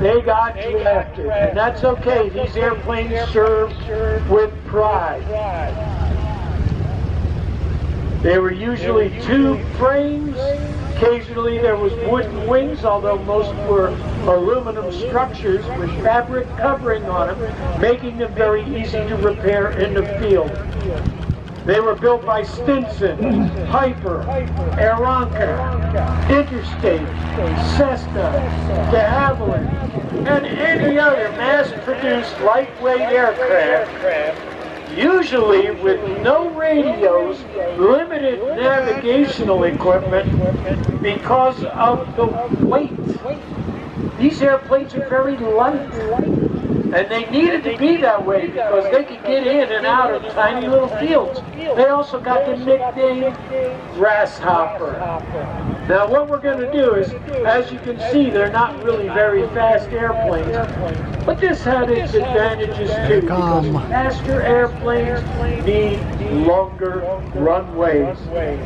they got drafted. And that's okay. These airplanes served with pride. They were usually tube frames. Occasionally there was wooden wings, although most were aluminum structures with fabric covering on them, making them very easy to repair in the field. They were built by Stinson, Piper, Aeronca, Interstate, Cessna, de Havilland, and any other mass-produced lightweight aircraft, usually with no radios, limited navigational equipment because of the weight. These airplanes are very light, and they needed to be that way because they could get in and out of tiny little fields. They also got the nickname Grasshopper. Now what we're going to do is, as you can see, they're not really very fast airplanes, but this had its advantages too, because faster airplanes need longer runways.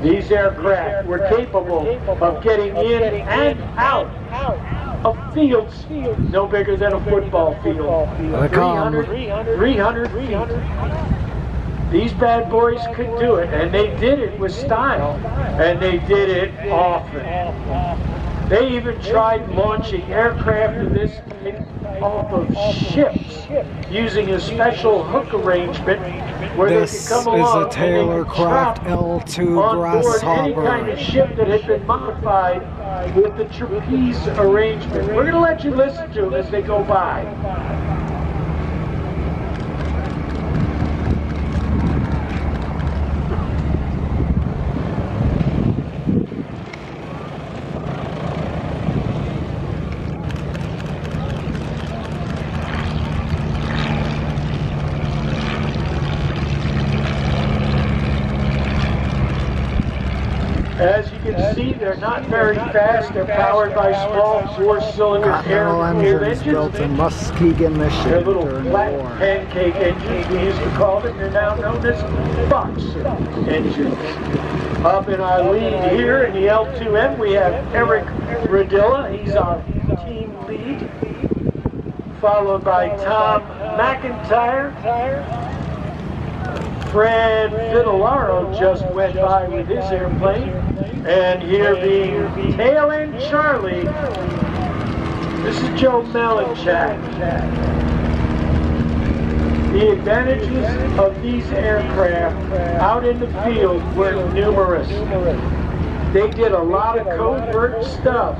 These aircraft were capable of getting in and out of fields no bigger than a football field. 300 feet. These bad boys could do it, and they did it with style, and they did it often. They even tried launching aircraft of this type off of ships using a special hook arrangement where they could come along This is a Taylorcraft L2 on board any Grasshopper. kind of ship that had been modified with the trapeze arrangement. We're going to let you listen to them as they go by. As you can see, they're not very fast. They're powered by small four-cylinder air-cooled engines. Built in Muskegon, Michigan. They're little flat pancake engines, we used to call them. They're now known as box engines. Up in our lead here in the L2M, we have Eric Radilla. He's our team lead. Followed by Tom McIntyre. Fred Fidelaro just went by with his airplane. And here being Tail and Charlie, this is Joe Melanchak. The advantages of these aircraft out in the field were numerous. They did a lot of covert stuff.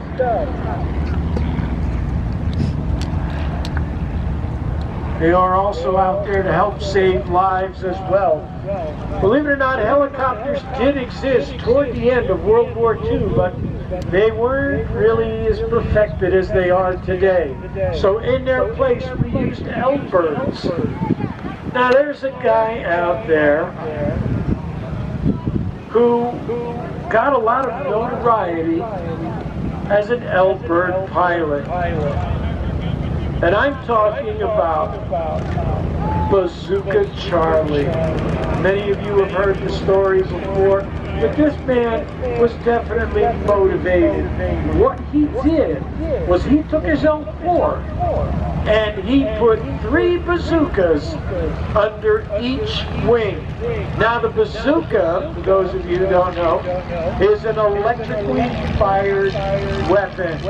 They are also out there to help save lives as well. Believe it or not, helicopters did exist toward the end of World War II, but they weren't really as perfected as they are today. So in their place, we used L-birds. Now there's a guy out there who got a lot of notoriety as an L-bird pilot. And I'm talking about Bazooka Charlie. Many of you have heard the story before, but this man was definitely motivated. What he did was he took his L4 and he put 3 bazookas under each wing. Now the bazooka, for those of you who don't know, is an electrically fired weapon.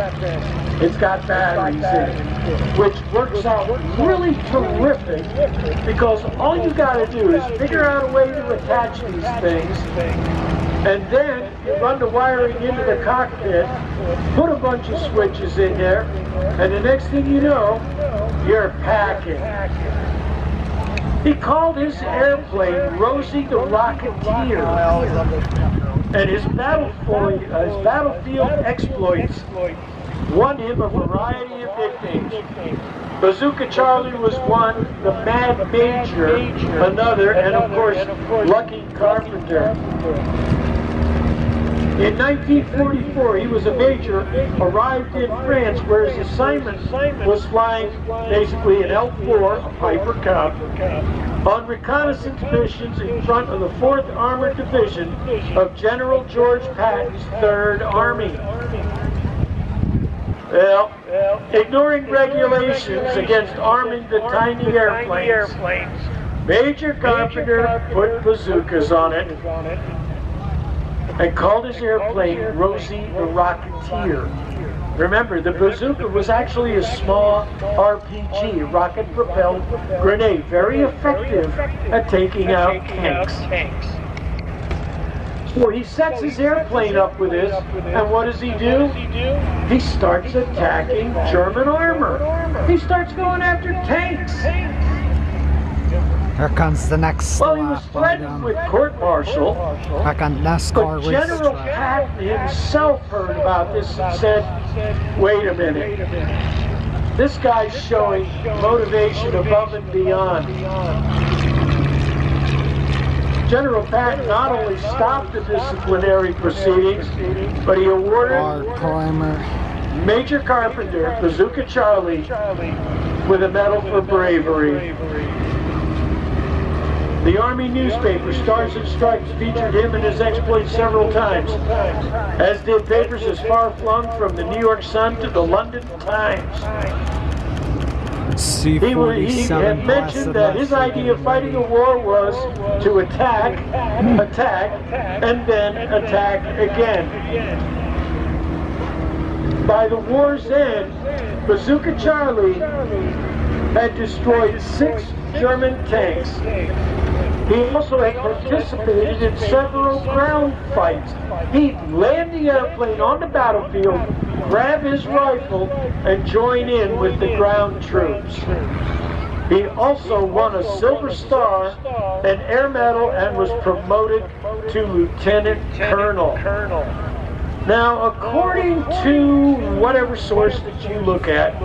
It's got batteries in it, which works out really terrific because all you got to do is figure out a way to attach these things, and then you run the wiring into the cockpit, put a bunch of switches in there, and the next thing you know, you're packing. He called his airplane Rosie the Rocketeer, and his battlefield exploits won him a variety of nicknames. Bazooka Charlie was one, the Mad Major another, and of course, Lucky Carpenter. In 1944, he was a major, arrived in France, where his assignment was flying basically an L4, a Piper Cub, on reconnaissance missions in front of the 4th Armored Division of General George Patton's 3rd Army. Well, ignoring regulations against arming the tiny airplanes, Major Carpenter put bazookas on it and called his airplane Rosie the Rocketeer. Remember, the bazooka was actually a small RPG, rocket-propelled grenade, very effective at taking out tanks. So he sets his airplane up with this, and what does he do? He starts attacking German armor. He starts going after tanks. Here comes the next Well, he was threatened with court-martial, back on NASCAR but General racetrack. Patton himself heard about this and said, wait a minute. This guy's showing motivation above and beyond. General Patton not only stopped the disciplinary proceedings, but he awarded Primer. Major Carpenter, Bazooka Charlie, with a medal for bravery. The Army newspaper, Stars and Stripes, featured him and his exploits several times, as did papers as far-flung from the New York Sun to the London Times. He had mentioned that his idea of fighting a war was to attack, and then attack again. By the war's end, Bazooka Charlie had destroyed 6 German tanks. He also had participated in several ground fights. He'd land the airplane on the battlefield, grab his rifle, and join in with the ground troops. He also won a Silver Star, an Air Medal, and was promoted to Lieutenant Colonel. Now, according to whatever source that you look at,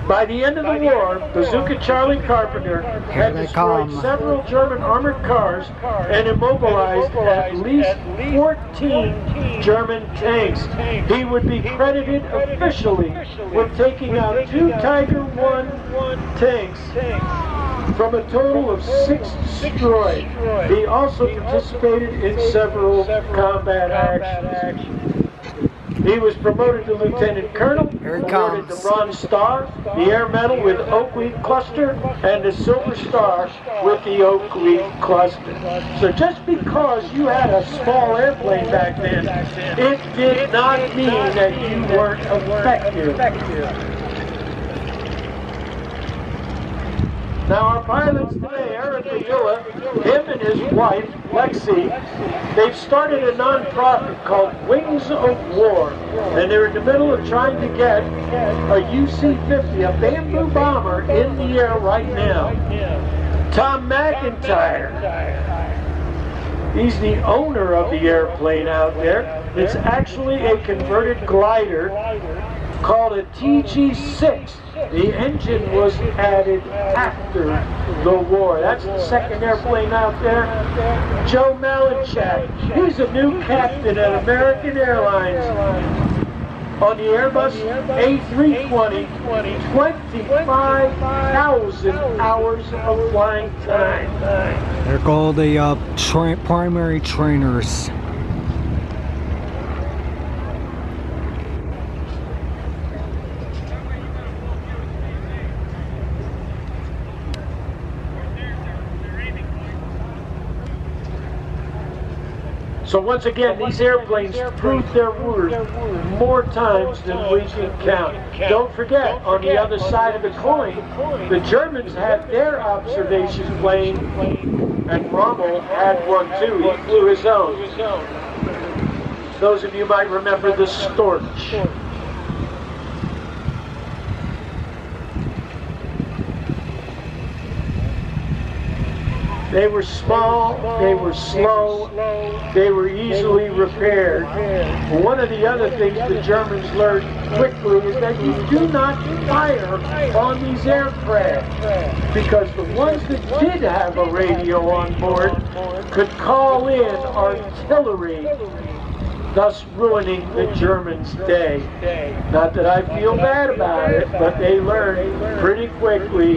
by the end of the war, Bazooka Charlie Carpenter had destroyed several German armored cars and immobilized at least 14 German tanks. He would be credited officially with taking out 2 Tiger I tanks from a total of 6 destroyed. He also participated in several combat actions. He was promoted to Lieutenant Colonel, awarded the Bronze Star, the Air Medal with Oak Leaf Cluster, and the Silver Star with the Oak Leaf Cluster. So just because you had a small airplane back then, it did not mean that you weren't effective. Now our pilots today, Eric Padilla, him and his wife, Lexi, they've started a non-profit called Wings of War, and they're in the middle of trying to get a UC-50, a bamboo bomber, in the air right now. Tom McIntyre, he's the owner of the airplane out there. It's actually a converted glider called a TG-6. The engine was added after the war. That's the second airplane out there. Joe Malinchak, he's a new captain at American Airlines on the Airbus A320, 25,000 hours of flying time. They're called the primary trainers. So once again, these airplanes proved their worth more times than we can count. Don't forget, on the other side of the coin, the Germans had their observation plane, and Rommel had one too. He flew his own. Those of you might remember the Storch. They were small, they were slow, they were easily repaired. One of the other things the Germans learned quickly is that you do not fire on these aircraft, because the ones that did have a radio on board could call in artillery thus ruining the Germans' day. Not that I feel bad about it, but they learned pretty quickly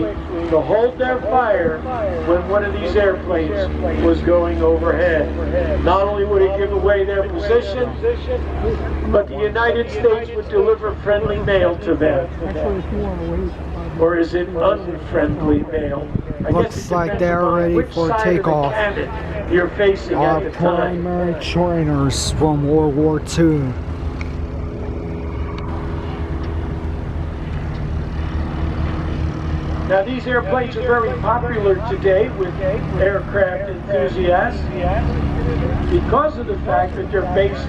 to hold their fire when one of these airplanes was going overhead. Not only would it give away their position, but the United States would deliver friendly mail to them. Or is it unfriendly mail? I guess Looks it like depends they're upon ready which for side of the takeoff. cannon you're facing at Our the time. primary trainers from World War II. Now these airplanes are very popular today with aircraft enthusiasts because of the fact that they're based